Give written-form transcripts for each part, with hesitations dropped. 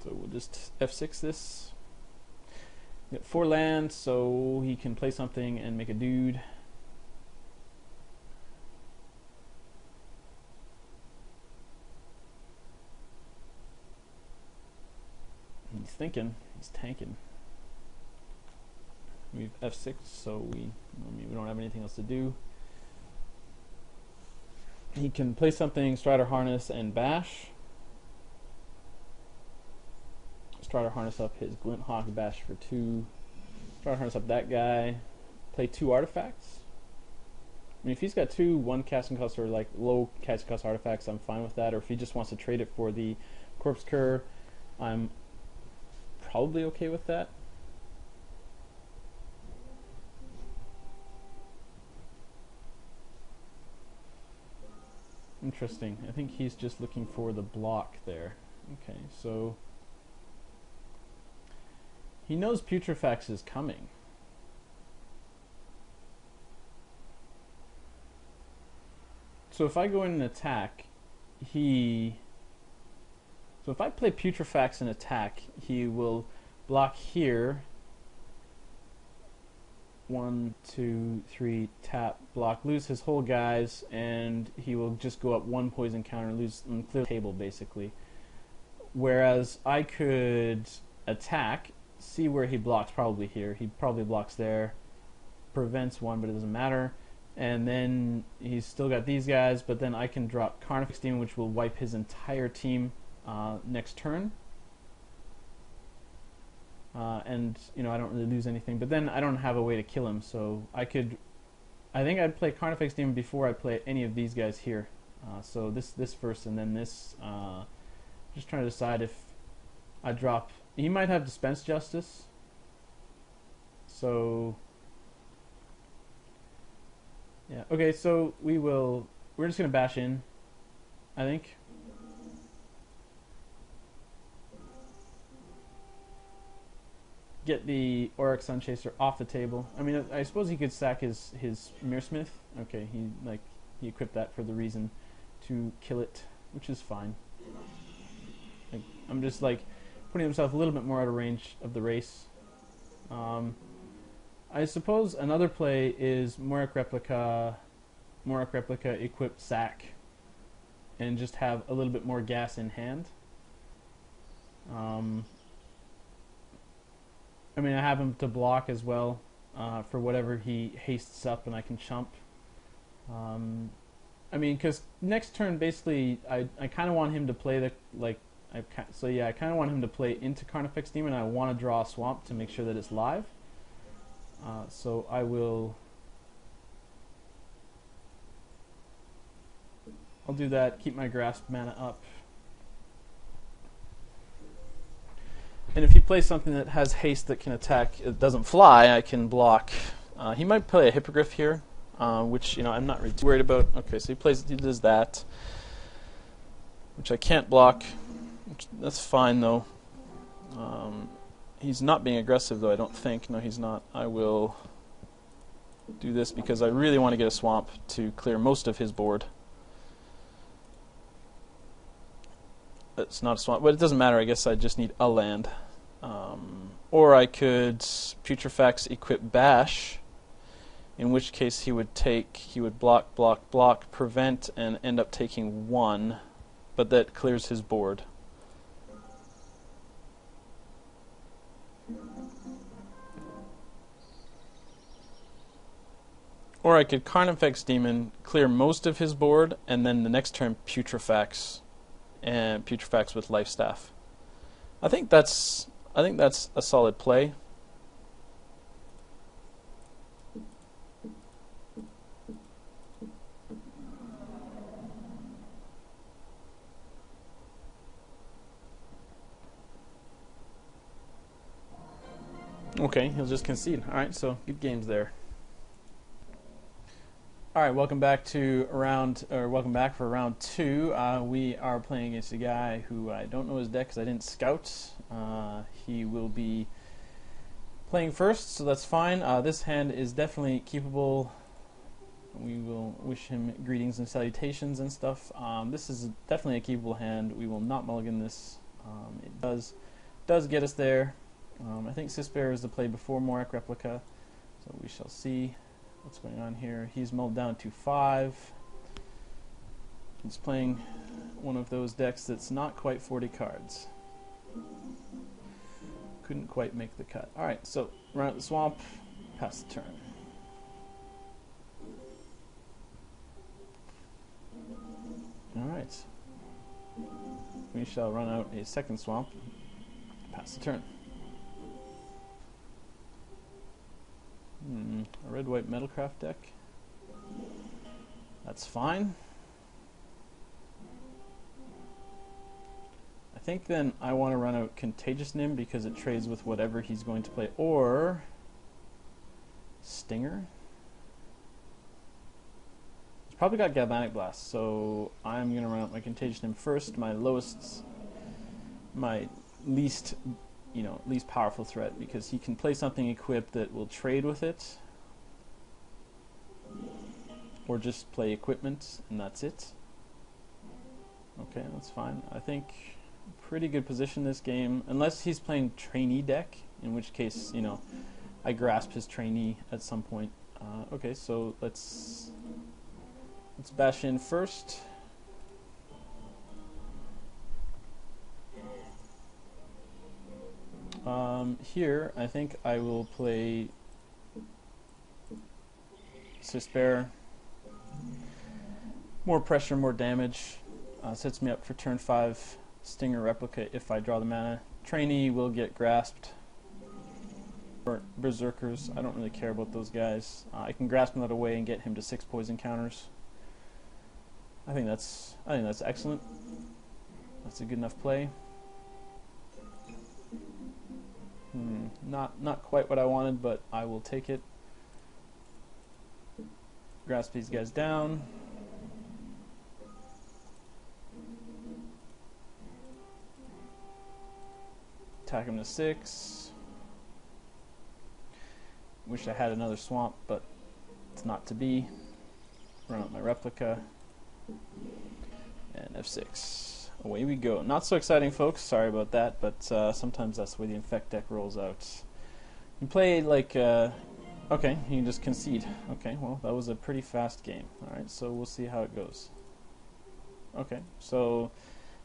So we'll just F6 this. Get 4 land, so he can play something and make a dude. He's thinking, he's tanking. We have F6, so we don't have anything else to do. He can play something, Strider Harness and bash. Strider Harness up his Glint Hawk, bash for 2. Strider Harness up that guy. Play 2 artifacts. I mean, if he's got 2 1 casting cost or like low casting cost artifacts, I'm fine with that. Or if he just wants to trade it for the Corpse Cur, I'm probably okay with that. Interesting. I think he's just looking for the block there. Okay, so he knows Putrefax is coming. So if I go in and attack, so if I play Putrefax and attack, he will block here. 1, 2, 3, tap, block, lose his whole guys, and he will just go up 1 poison counter, lose and clear the table basically. Whereas I could attack, see where he blocks, probably here. He probably blocks there, prevents 1, but it doesn't matter. And then he's still got these guys, but then I can drop Carnifex Demon, which will wipe his entire team next turn. And you know, I don't really lose anything, but then I don't have a way to kill him, so I think I'd play Carnifex Demon before I play any of these guys here. So this first and then this. Just trying to decide if I drop. He might have Dispense Justice, so yeah. Okay, so we're just gonna bash in, I think. Get the Auric Sunchaser off the table. I mean, I suppose he could sack his Mirror-Smith. Okay, he equipped that for the reason to kill it, which is fine. Like, I'm just like putting himself a little bit more out of range of the race. I suppose another play is Morak Replica equip sack, and just have a little bit more gas in hand. I mean, I have him to block as well for whatever he hastes up, and I can chump. I mean, because next turn, basically, I kind of want him to play the I kind of want him to play into Carnifex Demon. I want to draw a Swamp to make sure that it's live. So I'll do that. Keep my Grasp mana up. And if he plays something that has haste that can attack, it doesn't fly, I can block. He might play a Hippogriff here, which I'm not really too worried about. Okay, so he does that, which I can't block. That's fine though. He's not being aggressive though, I don't think. No, he's not. I will do this because I really want to get a Swamp to clear most of his board. It's not a Swamp, but it doesn't matter. I guess I just need a land. Or I could Putrefax equip Bash, in which case he would block, block, block, prevent, and end up taking 1, but that clears his board. Or I could Carnifex Demon, clear most of his board, and then the next turn Putrefax, and Putrefax with Life Staff. I think that's a solid play. Okay, he'll just concede. All right, so good games there. All right, welcome back for round 2. We are playing against a guy who I don't know his deck because I didn't scout. He will be playing first, so that's fine. This hand is definitely keepable. We will wish him greetings and salutations and stuff. This is definitely a keepable hand. We will not mulligan this. It does does get us there. I think Cisbear is the play before Morak Replica, so we shall see what's going on here. He's mulled down to 5. He's playing one of those decks that's not quite 40 cards. Couldn't quite make the cut. Alright, so run out the swamp, pass the turn. Alright. We shall run out a second swamp, pass the turn. A red-white Metalcraft deck. That's fine. I think then I want to run out Contagious Nim because it trades with whatever he's going to play, or Stinger. He's probably got Galvanic Blast, so I'm going to run out my Contagious Nim first, my least powerful threat, because he can play something equipped that will trade with it, or just play equipment, and that's it. Okay, that's fine. I think pretty good position this game, unless he's playing trainee deck, in which case, I grasp his trainee at some point. Okay, so let's bash in first. Here, I think I will play Cisbear. More pressure, more damage. Sets me up for turn 5 Stinger Replica if I draw the mana. Trainee will get grasped. Or Berserkers, I don't really care about those guys. I can grasp that away and get him to 6 poison counters. I think that's excellent. That's a good enough play. Not quite what I wanted, but I will take it. Grasp these guys down. Attack him to 6. Wish I had another swamp, but it's not to be. Run out my replica. And F6. Away we go. Not so exciting, folks. Sorry about that, but sometimes that's the way the Infect deck rolls out. You play like... okay, you can just concede. Okay, well, that was a pretty fast game. Alright, so we'll see how it goes. Okay, so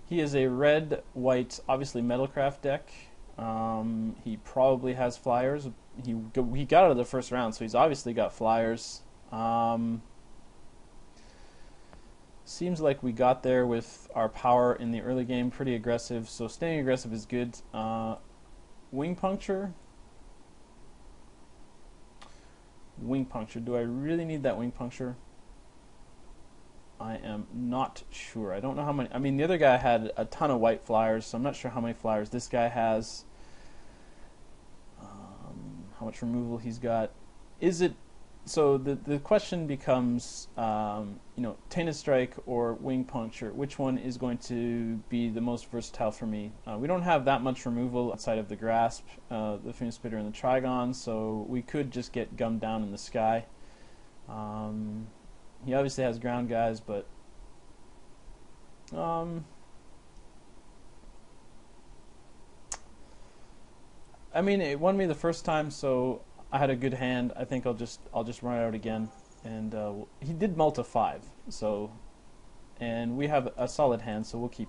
he is a red-white, obviously Metalcraft deck. He probably has flyers. He got out of the first round, so he's obviously got flyers. Seems like we got there with our power in the early game, pretty aggressive, so staying aggressive is good. Wing Puncture. Wing Puncture. Do I really need that Wing Puncture? I am not sure. I don't know how many. I mean, the other guy had a ton of white flyers, so I'm not sure how many flyers this guy has. How much removal he's got. Is it... So the question becomes, Tainted Strike or Wing Puncture, which one is going to be the most versatile for me? We don't have that much removal outside of the Grasp, the Fume Spitter, and the Trigon, so we could just get gummed down in the sky. He obviously has ground guys, but... I mean, it won me the first time, so... I had a good hand. I think I'll just run it out again, and he did mull to 5. So, and we have a solid hand, so we'll keep.